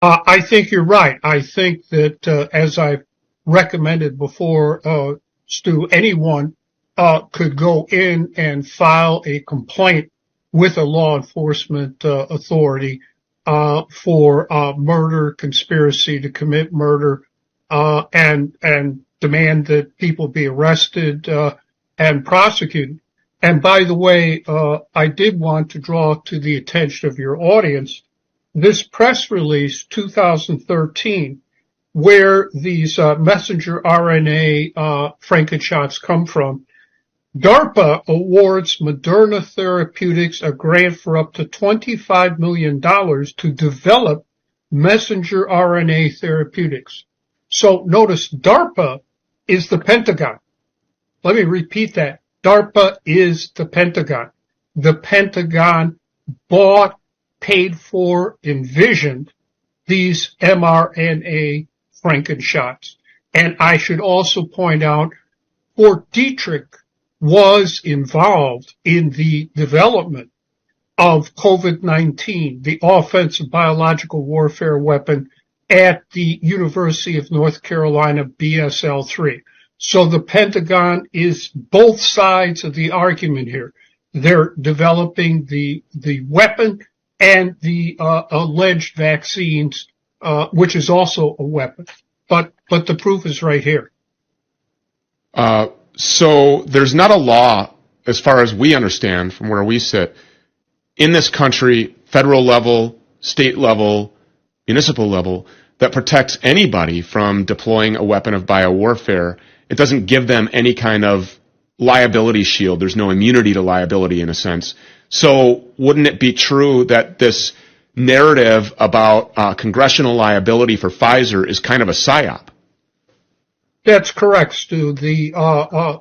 I think you're right. I think that, as I've recommended before, Stu, anyone could go in and file a complaint with a law enforcement authority for murder, conspiracy to commit murder, and demand that people be arrested and prosecuted. And by the way, I did want to draw to the attention of your audience this press release, 2013, where these messenger RNA Frankenshots come from. DARPA awards Moderna Therapeutics a grant for up to $25 million to develop messenger RNA therapeutics. So notice DARPA is the Pentagon. Let me repeat that. DARPA is the Pentagon. The Pentagon bought, paid for, envisioned these mRNA Frankenshots. And I should also point out, Fort Detrick was involved in the development of COVID-19, the offensive biological warfare weapon at the University of North Carolina, BSL-3. So the Pentagon is both sides of the argument here. They're developing the weapon and the alleged vaccines, which is also a weapon. But the proof is right here. So there's not a law, as far as we understand from where we sit, in this country, federal level, state level, municipal level, that protects anybody from deploying a weapon of biowarfare. It doesn't give them any kind of liability shield. There's no immunity to liability in a sense. So wouldn't it be true that this narrative about congressional liability for Pfizer is kind of a psyop? That's correct, Stu. The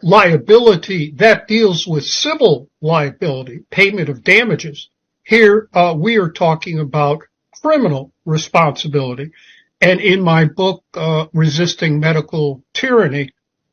liability, that deals with civil liability, payment of damages. Here, we are talking about criminal responsibility. And in my book, Resisting Medical Tyranny,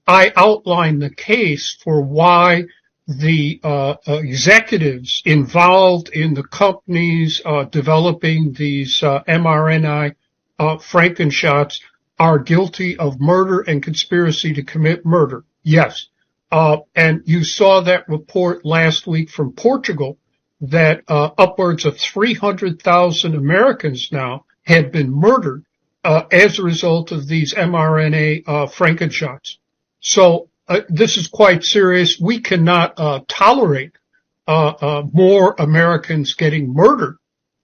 I outline the case for why the executives involved in the companies developing these mRNA Frankenshots are guilty of murder and conspiracy to commit murder. Yes. And you saw that report last week from Portugal that upwards of 300,000 Americans now have been murdered as a result of these mRNA Frankenshots. So this is quite serious. We cannot tolerate more Americans getting murdered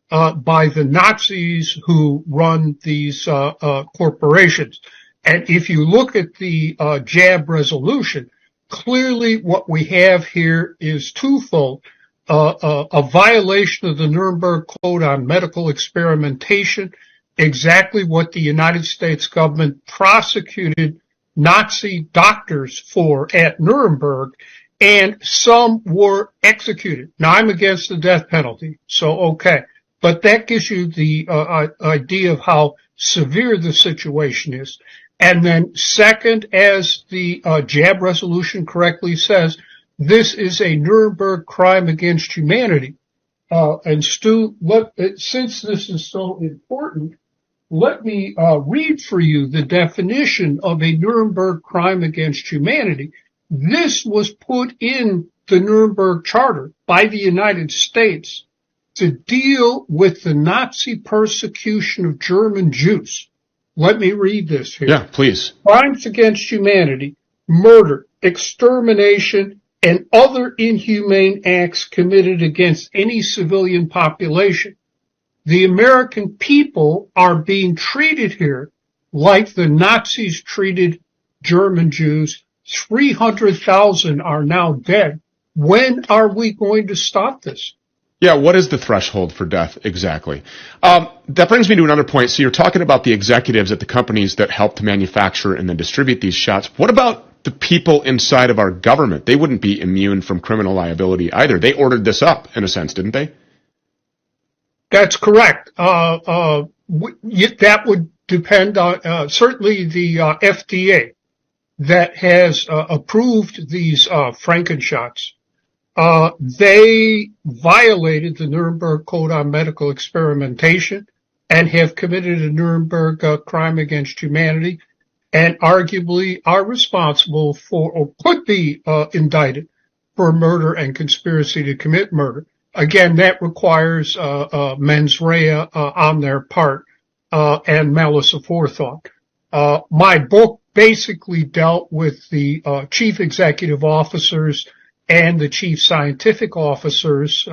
by the Nazis who run these corporations. And if you look at the JAB resolution, clearly what we have here is twofold. A violation of the Nuremberg Code on medical experimentation, exactly what the United States government prosecuted Nazi doctors for at Nuremberg, and some were executed. Now, I'm against the death penalty, so okay. But that gives you the idea of how severe the situation is. And then second, as the JAB resolution correctly says, this is a Nuremberg crime against humanity. And Stu, since this is so important, let me read for you the definition of a Nuremberg crime against humanity. This was put in the Nuremberg Charter by the United States to deal with the Nazi persecution of German Jews. Let me read this here. Yeah, please. Crimes against humanity, murder, extermination, and other inhumane acts committed against any civilian population. The American people are being treated here like the Nazis treated German Jews. 300,000 are now dead. When are we going to stop this? Yeah, what is the threshold for death exactly? That brings me to another point. So you're talking about the executives at the companies that help to manufacture and then distribute these shots. What about the people inside of our government? They wouldn't be immune from criminal liability either. They ordered this up, in a sense, didn't they? That's correct. That would depend on certainly the FDA that has approved these Frankenshots. They violated the Nuremberg Code on medical experimentation. and have committed a Nuremberg crime against humanity and arguably are responsible for or could be indicted for murder and conspiracy to commit murder. Again, that requires mens rea on their part and malice aforethought. My book basically dealt with the chief executive officers and the chief scientific officers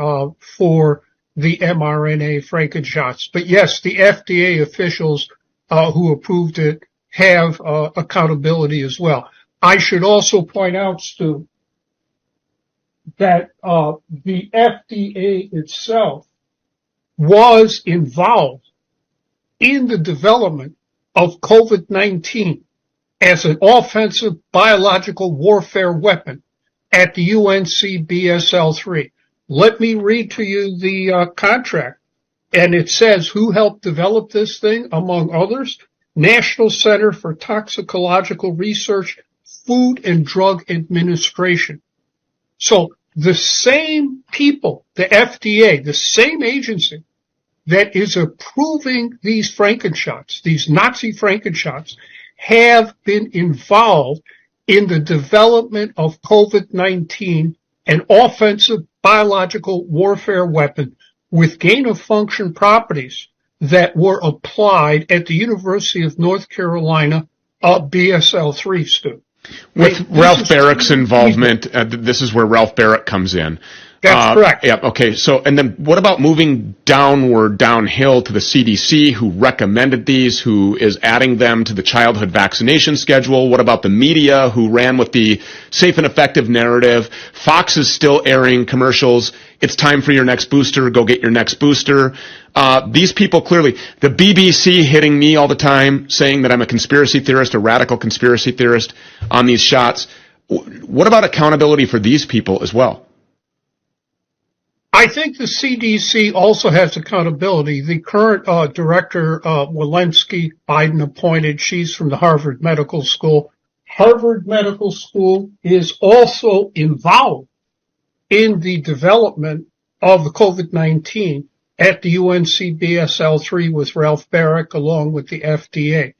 for the mRNA Frankenshots. But yes, the FDA officials who approved it have accountability as well. I should also point out, Stu, that the FDA itself was involved in the development of COVID-19 as an offensive biological warfare weapon at the UNC BSL-3. Let me read to you the contract. And it says who helped develop this thing, among others, National Center for Toxicological Research, Food and Drug Administration. So the same people, the FDA, the same agency that is approving these Frankenshots, these Nazi Frankenshots, have been involved in the development of COVID-19, an offensive biological warfare weapon with gain-of-function properties that were applied at the University of North Carolina BSL-3, Stu. With Ralph Barrick's involvement, this is where Ralph Barrick comes in. That's correct. Yeah, okay. So, and then what about moving downhill to the CDC, who recommended these, who is adding them to the childhood vaccination schedule? What about the media, who ran with the safe and effective narrative? Fox is still airing commercials. It's time for your next booster. Go get your next booster. These people clearly, the BBC hitting me all the time, saying that I'm a conspiracy theorist, a radical conspiracy theorist on these shots. What about accountability for these people as well? I think the CDC also has accountability. The current director, Walensky, Biden appointed, she's from the Harvard Medical School. Harvard Medical School is also involved in the development of the COVID-19 at the UNC BSL-3 with Ralph Barrick along with the FDA.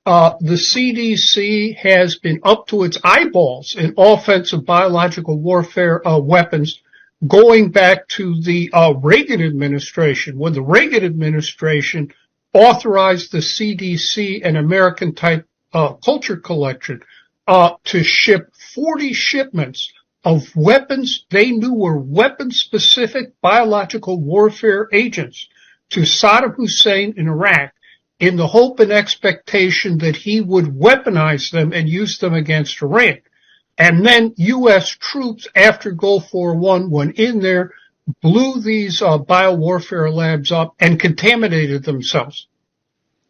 The CDC has been up to its eyeballs in offensive biological warfare weapons going back to the Reagan administration, when the Reagan administration authorized the CDC and American Type Culture Collection to ship 40 shipments of weapons they knew were weapon-specific biological warfare agents to Saddam Hussein in Iraq in the hope and expectation that he would weaponize them and use them against Iran. And then U.S. troops, after Gulf War I, went in there, blew these biowarfare labs up, and contaminated themselves.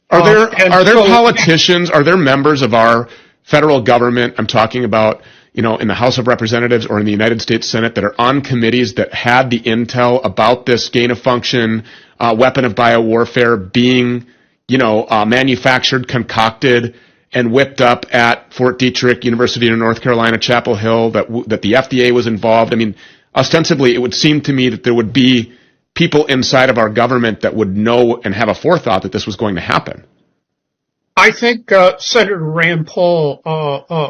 Are there politicians, are there members of our federal government, I'm talking about, you know, in the House of Representatives or in the United States Senate, that are on committees that had the intel about this gain-of-function weapon of biowarfare being, you know, manufactured, concocted, and whipped up at Fort Detrick, University of North Carolina, Chapel Hill, that the FDA was involved? I mean, ostensibly, it would seem to me that there would be people inside of our government that would know and have a forethought that this was going to happen. I think Senator Rand Paul,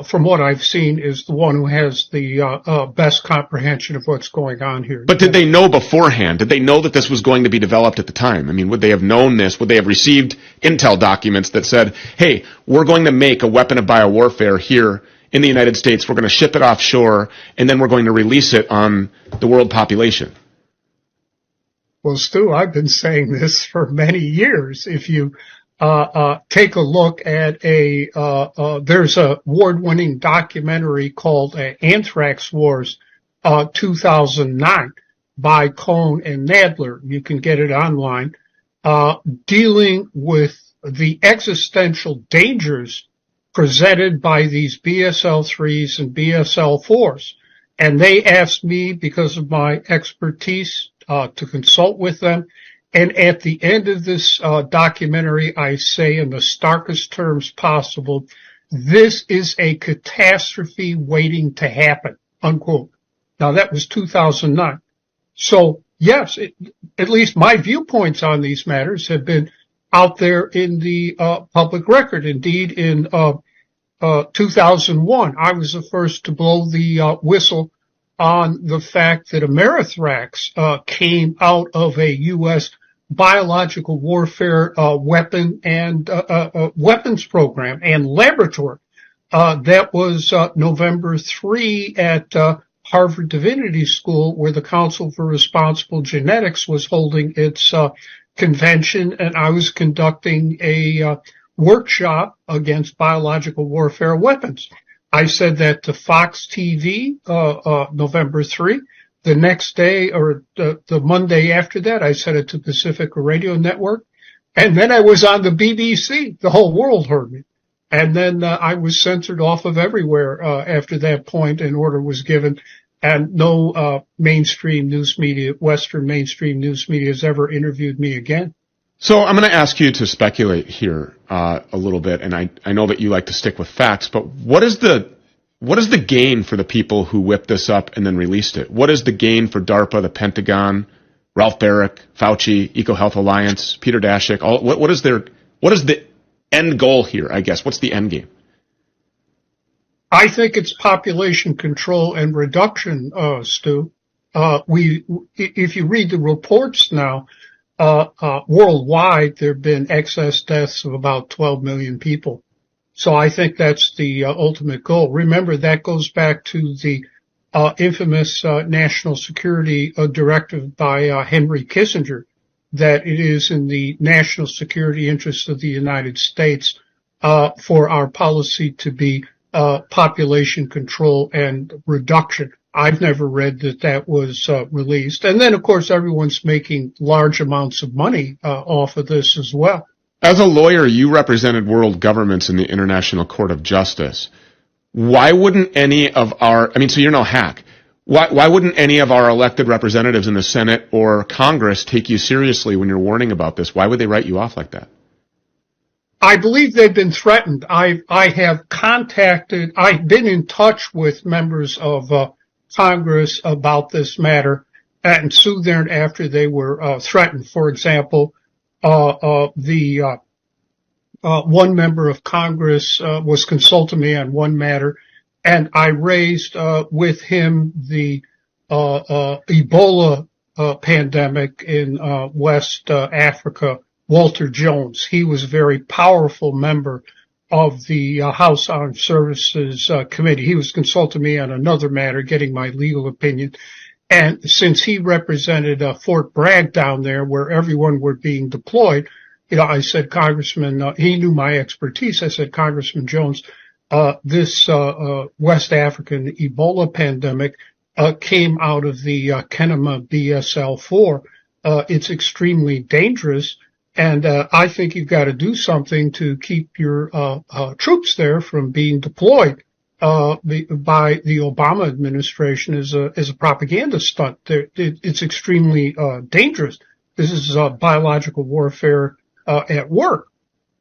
from what I've seen, is the one who has the best comprehension of what's going on here. But did they know beforehand? Did they know that this was going to be developed at the time? I mean, would they have known this? Would they have received intel documents that said, hey, we're going to make a weapon of biowarfare here in the United States, we're going to ship it offshore, and then we're going to release it on the world population? Well, Stu, I've been saying this for many years. If you take a look at there's a award-winning documentary called Anthrax Wars 2009 by Cohn and Nadler. You can get it online, dealing with the existential dangers presented by these BSL-3s and BSL-4s. And they asked me, because of my expertise, to consult with them. And at the end of this documentary, I say in the starkest terms possible, this is a catastrophe waiting to happen, unquote. Now, that was 2009. So, yes, at least my viewpoints on these matters have been out there in the public record. Indeed, in 2001, I was the first to blow the whistle on the fact that Amerithrax came out of a U.S. biological warfare weapon and weapons program and laboratory. That was November 3 at Harvard Divinity School, where the Council for Responsible Genetics was holding its convention, and I was conducting a workshop against biological warfare weapons. I said that to Fox TV, November 3. The next day, or the Monday after that, I said it to Pacifica Radio Network. And then I was on the BBC. The whole world heard me. And then I was censored off of everywhere after that point. An order was given. And no mainstream news media, Western mainstream news media, has ever interviewed me again. So I'm going to ask you to speculate here a little bit, and I know that you like to stick with facts, but what is the gain for the people who whipped this up and then released it? What is the gain for DARPA, the Pentagon, Ralph Baric, Fauci, EcoHealth Alliance, Peter Daszak? What is the end goal here, I guess? What's the end game? I think it's population control and reduction, Stu. If you read the reports now, worldwide, there have been excess deaths of about 12 million people. So I think that's the ultimate goal. Remember, that goes back to the infamous national security directive by Henry Kissinger, that it is in the national security interest of the United States for our policy to be population control and reduction. I've never read that was released. And then, of course, everyone's making large amounts of money off of this as well. As a lawyer, you represented world governments in the International Court of Justice. Why wouldn't any of so you're no hack. Why wouldn't any of our elected representatives in the Senate or Congress take you seriously when you're warning about this? Why would they write you off like that? I believe they've been threatened. I've been in touch with members of Congress about this matter and soon thereafter they were threatened. For example, the one member of Congress was consulting me on one matter, and I raised with him the Ebola pandemic in West Africa. Walter Jones, he was a very powerful member of the House Armed Services Committee. He was consulting me on another matter, getting my legal opinion. And since he represented Fort Bragg down there where everyone were being deployed, I said, Congressman, he knew my expertise. I said, Congressman Jones, this West African Ebola pandemic came out of the Kenema BSL-4. It's extremely dangerous. And I think you've got to do something to keep your troops there from being deployed by the Obama administration as a propaganda stunt. It's extremely dangerous. This is biological warfare at work.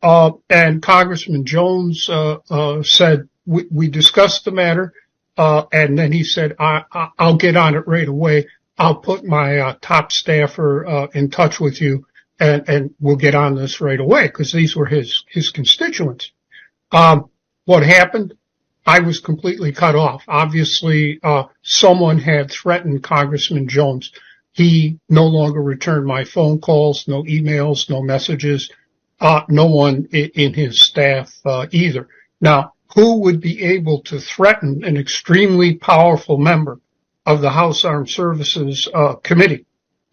And Congressman Jones said we discussed the matter, and then he said I'll get on it right away. I'll put my top staffer in touch with you. And we'll get on this right away because these were his constituents. What happened? I was completely cut off. Obviously, someone had threatened Congressman Jones. He no longer returned my phone calls, no emails, no messages, no one in his staff either. Now, who would be able to threaten an extremely powerful member of the House Armed Services Committee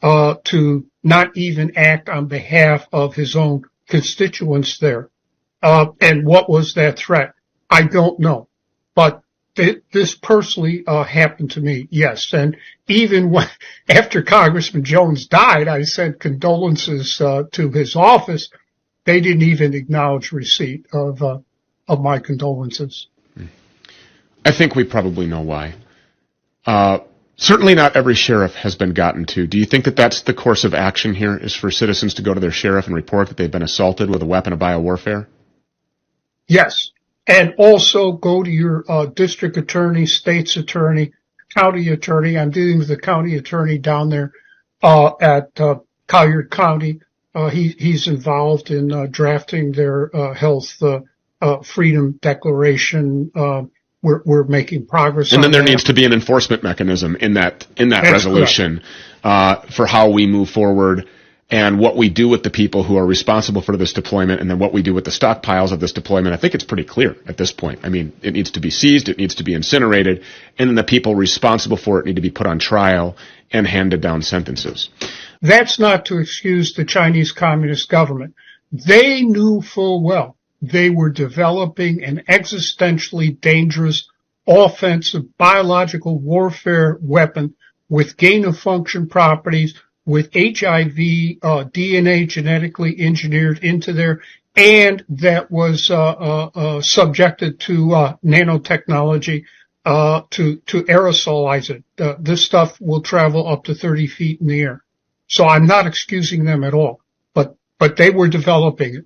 to not even act on behalf of his own constituents there? And what was that threat? I don't know. But this personally happened to me, yes. And even after Congressman Jones died, I sent condolences to his office. They didn't even acknowledge receipt of my condolences. I think we probably know why. Certainly not every sheriff has been gotten to. Do you think that that's the course of action here, is for citizens to go to their sheriff and report that they've been assaulted with a weapon of biowarfare? Yes. And also go to your district attorney, state's attorney, county attorney. I'm dealing with the county attorney down there at Collier County. He's involved in drafting their health freedom declaration. We're making progress. And then there that. needs to be an enforcement mechanism in that That's resolution for how we move forward and what we do with the people who are responsible for this deployment, and then what we do with the stockpiles of this deployment. I think it's pretty clear at this point. I mean, it needs to be seized, it needs to be incinerated, and then the people responsible for it need to be put on trial and handed down sentences. That's not to excuse the Chinese Communist government. They knew full well they were developing an existentially dangerous offensive biological warfare weapon with gain-of-function properties, with HIV, DNA genetically engineered into there, and that was subjected to nanotechnology to aerosolize it. This stuff will travel up to 30 feet in the air. So I'm not excusing them at all, but they were developing it.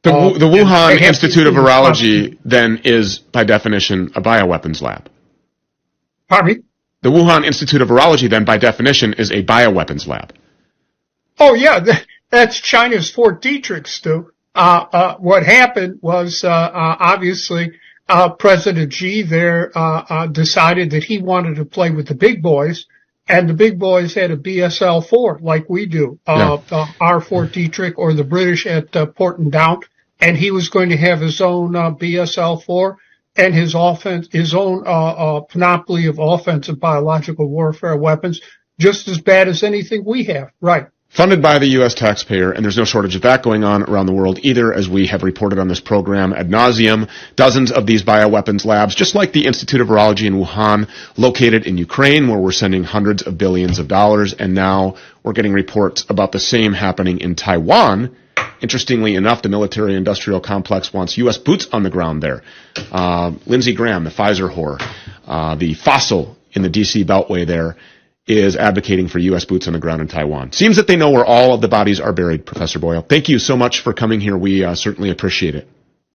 The Wuhan Institute of Virology then is, by definition, a bioweapons lab. Pardon me? The Wuhan Institute of Virology then, by definition, is a bioweapons lab. Oh, yeah, that's China's Fort Detrick, Stu. What happened was, obviously, President Xi there, decided that he wanted to play with the big boys, and the big boys had a BSL-4 like we do, our Fort Detrick, or the British at Portendown, and he was going to have his own BSL-4 and his own panoply of offensive biological warfare weapons, just as bad as anything we have. Right. Funded by the U.S. taxpayer, and there's no shortage of that going on around the world either, as we have reported on this program ad nauseum. Dozens of these bioweapons labs, just like the Institute of Virology in Wuhan, located in Ukraine, where we're sending hundreds of billions of dollars, and now we're getting reports about the same happening in Taiwan. Interestingly enough, the military-industrial complex wants U.S. boots on the ground there. Lindsey Graham, the Pfizer whore, the fossil in the D.C. Beltway there, is advocating for U.S. boots on the ground in Taiwan. Seems that they know where all of the bodies are buried, Professor Boyle. Thank you so much for coming here. We certainly appreciate it.